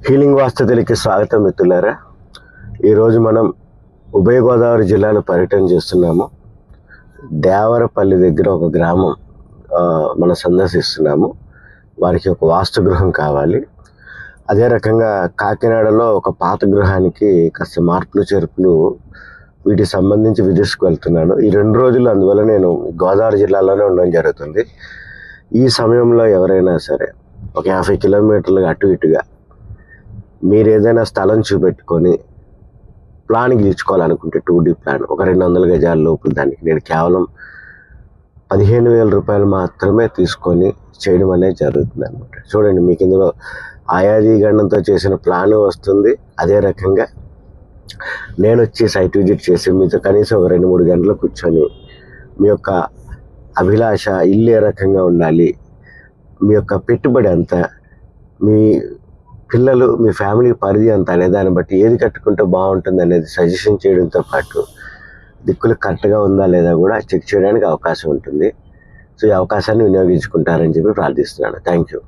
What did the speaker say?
Healing వాస్తుతులకి స్వాగతం మిత్రులారా. ఈరోజు మనం ఉభయ గోదావరి జిల్లాలో పర్యటన చేస్తున్నాము. దేవరపల్లి దగ్గర ఒక గ్రామం మనం సందర్శిస్తున్నాము. వారికి ఒక వాస్తు గృహం కావాలి. అదే రకంగా కాకినాడలో ఒక పాత గృహానికి కాస్త మార్పులు చేర్పులు వీటికి సంబంధించి విజిట్స్కి వెళ్తున్నాను. ఈ 2 రోజులు అందువల్ల నేను గోదావరి జిల్లాలోనే ఉండడం జరుగుతుంది. ఈ సమయంలో ఎవరైనా సరే ఒక 50 కిలోమీటర్లు అటు ఇటుగా మీరు ఏదైనా స్థలం చూపెట్టుకొని ప్లాన్ గీర్చుకోవాలనుకుంటే 2D ప్లాన్ ఒక 200 గజాల లోపల దానికి నేను కేవలం 15,000 రూపాయలు మాత్రమే తీసుకొని చేయడం అనేది జరుగుతుంది అనమాట. చూడండి, మీకు ఇందులో ఆయాది గణంతో చేసిన ప్లాన్ వస్తుంది. అదే రకంగా నేను వచ్చి సైట్ విజిట్ చేసి మీతో కనీసం ఒక 2-3 గంటలు కూర్చొని మీ యొక్క అభిలాష, ఇల్లు ఏ రకంగా ఉండాలి, మీ యొక్క పెట్టుబడి అంత, మీ పిల్లలు, మీ ఫ్యామిలీ పరిధి అంత అనే దాన్ని బట్టి ఏది కట్టుకుంటే బాగుంటుంది అనేది సజెషన్ చేయడంతో పాటు దిక్కులు కరెక్ట్గా ఉందా లేదా కూడా చెక్ చేయడానికి అవకాశం ఉంటుంది. సో ఈ అవకాశాన్ని వినియోగించుకుంటారని చెప్పి ప్రార్థిస్తున్నాను. Thank you.